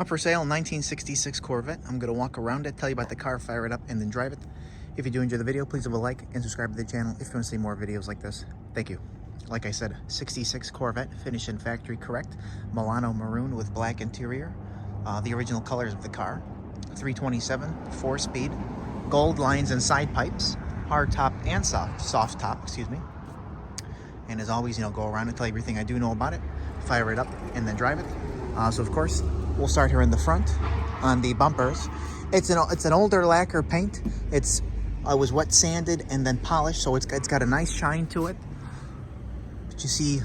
Up for sale, 1966 Corvette. I'm going to walk around it, tell you about the car, fire it up, and then drive it. If you do enjoy the video, please leave a like and subscribe to the channel if you want to see more videos like this. Thank you. Like I said, 66 Corvette, finished in factory correct. Milano Maroon with black interior. The original colors of the car. 327, 4-speed, gold lines and side pipes, hard top and soft top, excuse me. And as always, go around and tell you everything I do know about it, fire it up, and then drive it. So of course, we'll start here in the front on the bumpers. It's an older lacquer paint. It was wet sanded and then polished, so it's got a nice shine to it. But you see,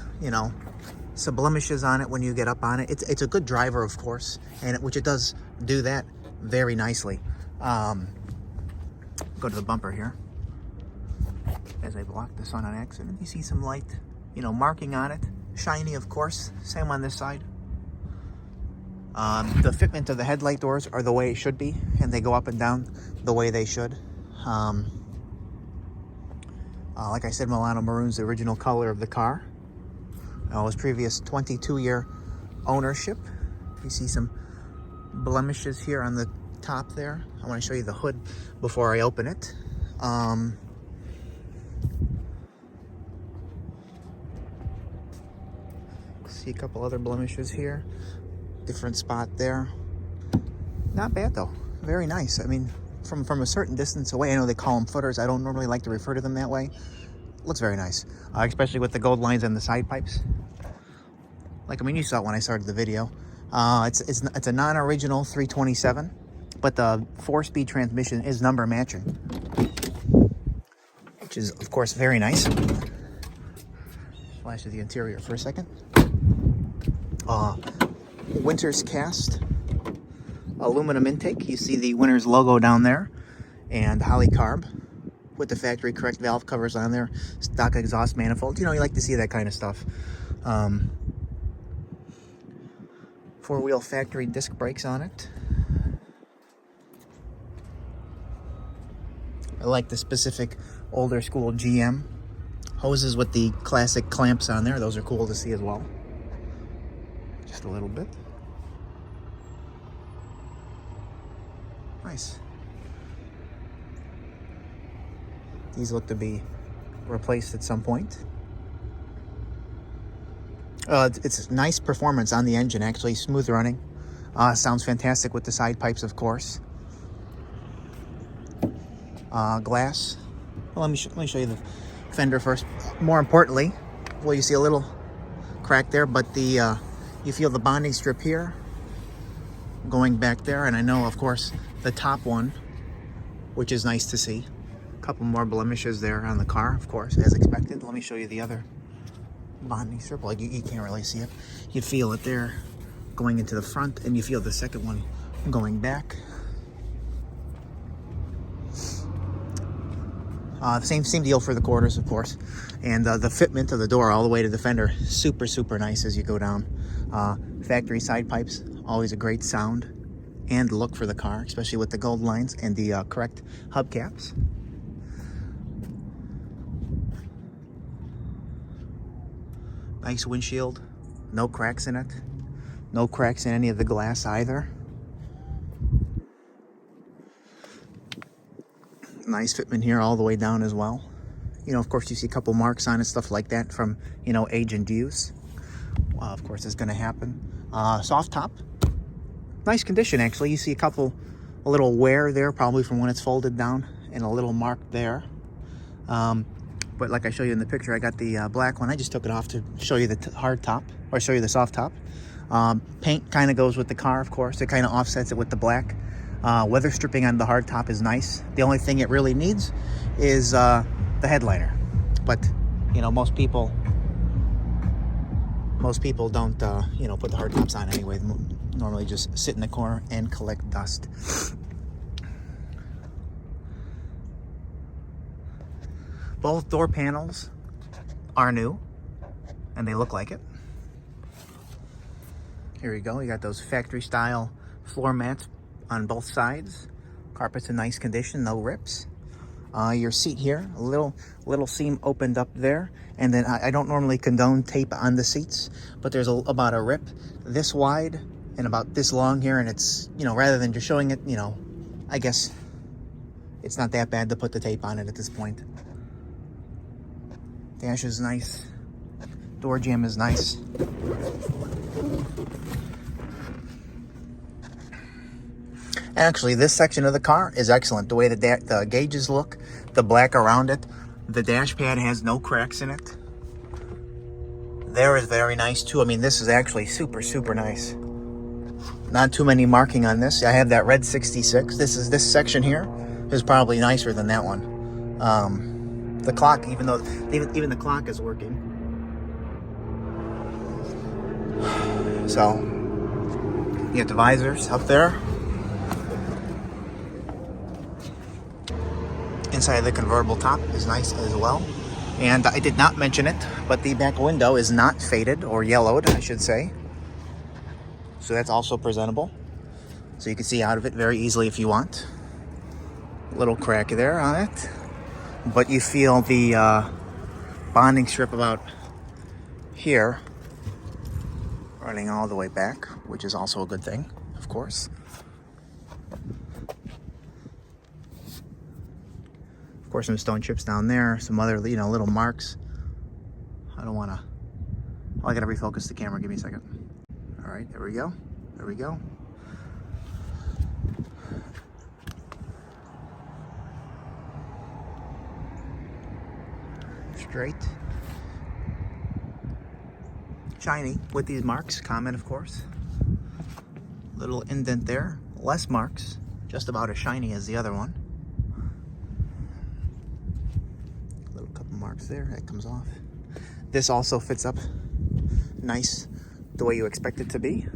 some blemishes on it when you get up on it. It's a good driver, of course, and which it does do that very nicely. Go to the bumper here. As I block this on accident, you see some light, marking on it. Shiny, of course. Same on this side. The fitment of the headlight doors are the way it should be, and they go up and down the way they should. Like I said, Milano Maroon's the original color of the car. His previous 22-year ownership. You see some blemishes here on the top there. I want to show you the hood before I open it. See a couple other blemishes here. Different spot there. Not bad though. Very nice. I mean, from a certain distance away, I know they call them footers. I don't normally like to refer to them that way. Looks very nice, especially with the gold lines and the side pipes. You saw it when I started the video. It's a non-original 327, but the 4-speed transmission is number matching, which is of course very nice. Flash of the interior for a second. Winter's cast aluminum intake. You see the Winter's logo down there, and Holly carb with the factory correct valve covers on there. Stock exhaust manifold. You like to see that kind of stuff. 4-wheel factory disc brakes on it. I like the specific older school GM hoses with the classic clamps on there. Those are cool to see as well. Just a little bit. Nice. These look to be replaced at some point. It's nice performance on the engine, actually. Smooth running. Sounds fantastic with the side pipes, of course. Glass. Well, let me show you the fender first. More importantly, well, you see a little crack there, but you feel the bonding strip here going back there, and I know, of course, the top one, which is nice to see. A couple more blemishes there on the car, of course, as expected. Let me show you the other bonding strip. You can't really see it. You feel it there going into the front, and you feel the second one going back. Same deal for the quarters, of course. And the fitment of the door all the way to the fender, super nice as you go down. Factory side pipes, always a great sound and look for the car, especially with the gold lines and the correct hubcaps. Nice windshield, no cracks in it. No cracks in any of the glass either. Nice fitment here all the way down as well. Of course, you see a couple marks on it, stuff like that from, age and use. Of course, it's going to happen. Soft top. Nice condition, actually. You see a little wear there, probably from when it's folded down, and a little mark there. But like I show you in the picture, I got the black one. I just took it off to show you the hard top, or show you the soft top. Paint kind of goes with the car, of course. It kind of offsets it with the black. Weather stripping on the hard top is nice. The only thing it really needs is the headliner. But, most people don't, put the hard tops on anyway. They normally just sit in the corner and collect dust. Both door panels are new, and they look like it. Here you go. You got those factory style floor mats on both sides. Carpet's in nice condition, no rips. Your seat here, a little seam opened up there, and then I don't normally condone tape on the seats, but there's about a rip this wide and about this long here, and it's, you know, rather than just showing it, you know, I guess it's not that bad to put the tape on it at this point. Dash is nice. Door jamb is nice. Actually, this section of the car is excellent. The way the gauges look, the black around it, the dash pad has no cracks in it. There is very nice too. I mean, this is actually super, super nice. Not too many marking on this. I have that red 66. This section here is probably nicer than that one. The clock, even the clock is working. So you get the visors up there. Inside of the convertible top is nice as well. And I did not mention it, but the back window is not faded or yellowed, I should say. So that's also presentable. So you can see out of it very easily if you want. Little crack there on it. But you feel the bonding strip about here running all the way back, which is also a good thing, of course. Of course, some stone chips down there, some other, you know, little marks. I don't want to, oh, I got to refocus the camera. Give me a second. All right, there we go. There we go. Straight. Shiny with these marks. Comment, of course. Little indent there. Less marks. Just about as shiny as the other one. Little couple marks there. That comes off. This also fits up nice the way you expect it to be.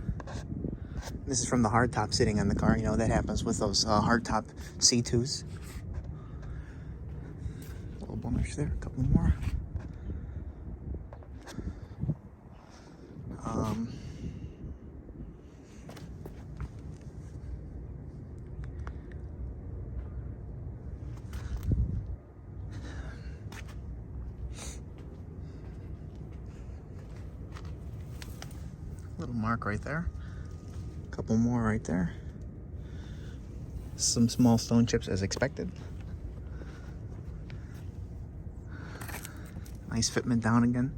This is from the hardtop sitting on the car. You know, that happens with those hardtop C2s. A little blemish there. A couple more. Little mark right there. A couple more right there. Some small stone chips as expected. Nice fitment down again.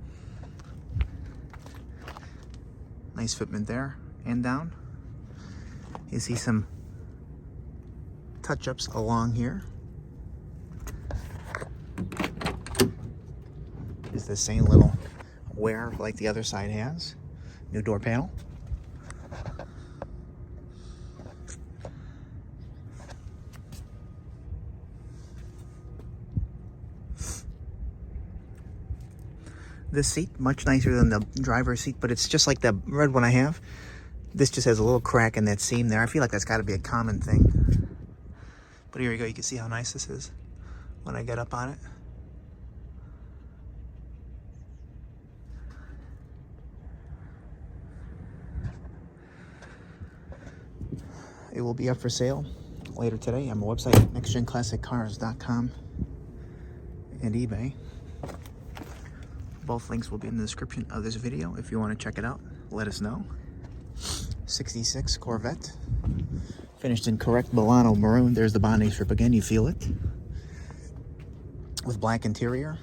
Nice fitment there and down. You see some touch-ups along here. Is the same little wear like the other side has. New door panel. This seat, much nicer than the driver's seat, but it's just like the red one I have. This just has a little crack in that seam there. I feel like that's got to be a common thing. But here we go. You can see how nice this is when I get up on it. It will be up for sale later today on my website, nextgenclassiccars.com and eBay. Both links will be in the description of this video. If you want to check it out, let us know. 66 Corvette. Finished in correct Milano Maroon. There's the bonding strip again. You feel it. With black interior.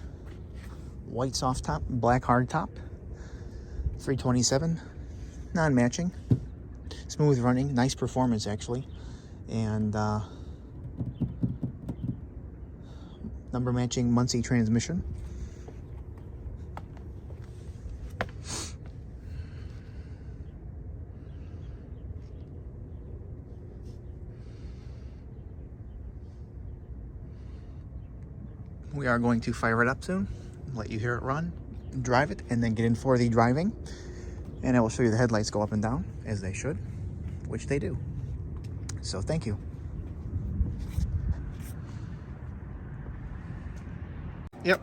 White soft top. Black hard top. 327. Non-matching. Smooth running. Nice performance, actually. And number matching Muncie transmission. We are going to fire it up soon, let you hear it run, drive it, and then get in for the driving. And I will show you the headlights go up and down, as they should, which they do. So thank you. Yep.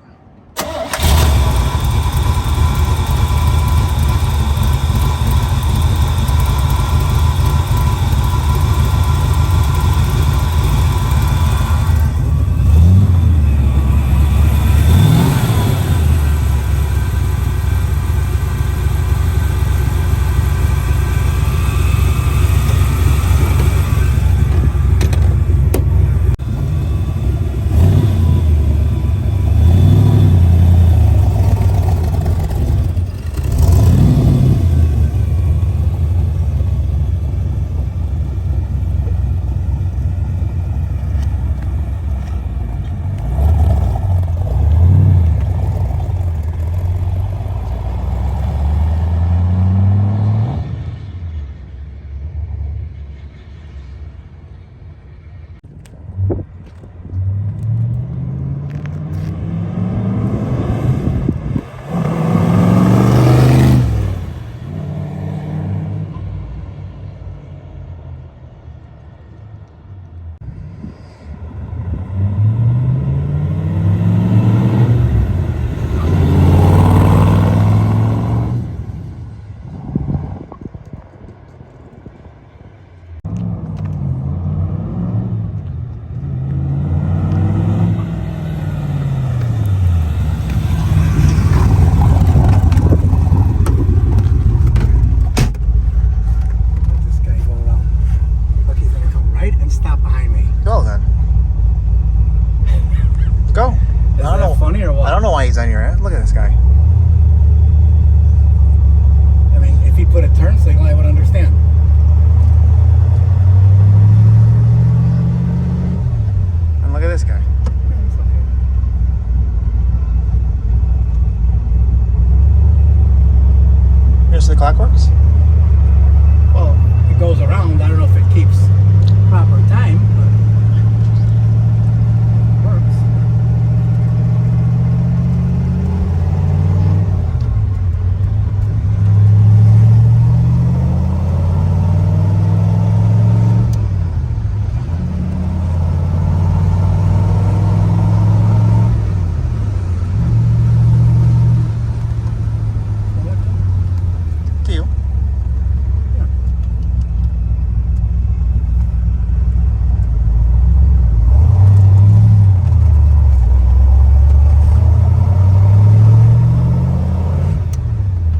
the clock works? Well, it goes around. I don't know if it keeps proper time, but it works. To you.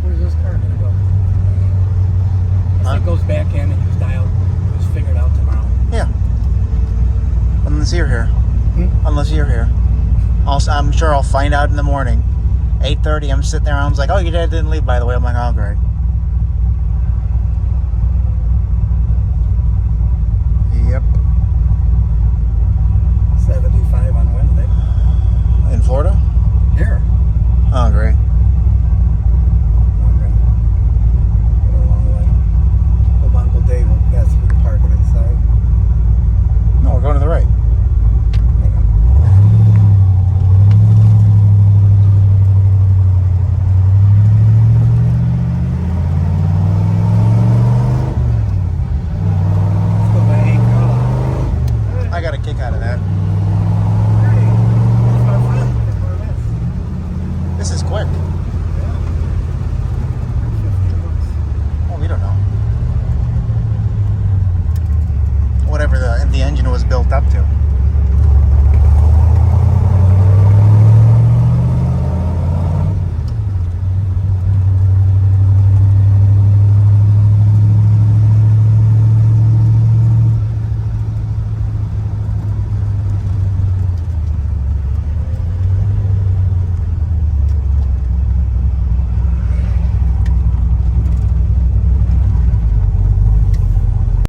Where's this car gonna go? As it goes back in and it's dialed, it's figured out tomorrow. Yeah. Unless you're here. Hmm? Unless you're here. I'm sure I'll find out in the morning. 8:30, I'm sitting there, I was like, oh, your dad didn't leave, by the way. I'm like, oh, great. Yep. 75 on Wednesday. In Florida? Here. Oh, great.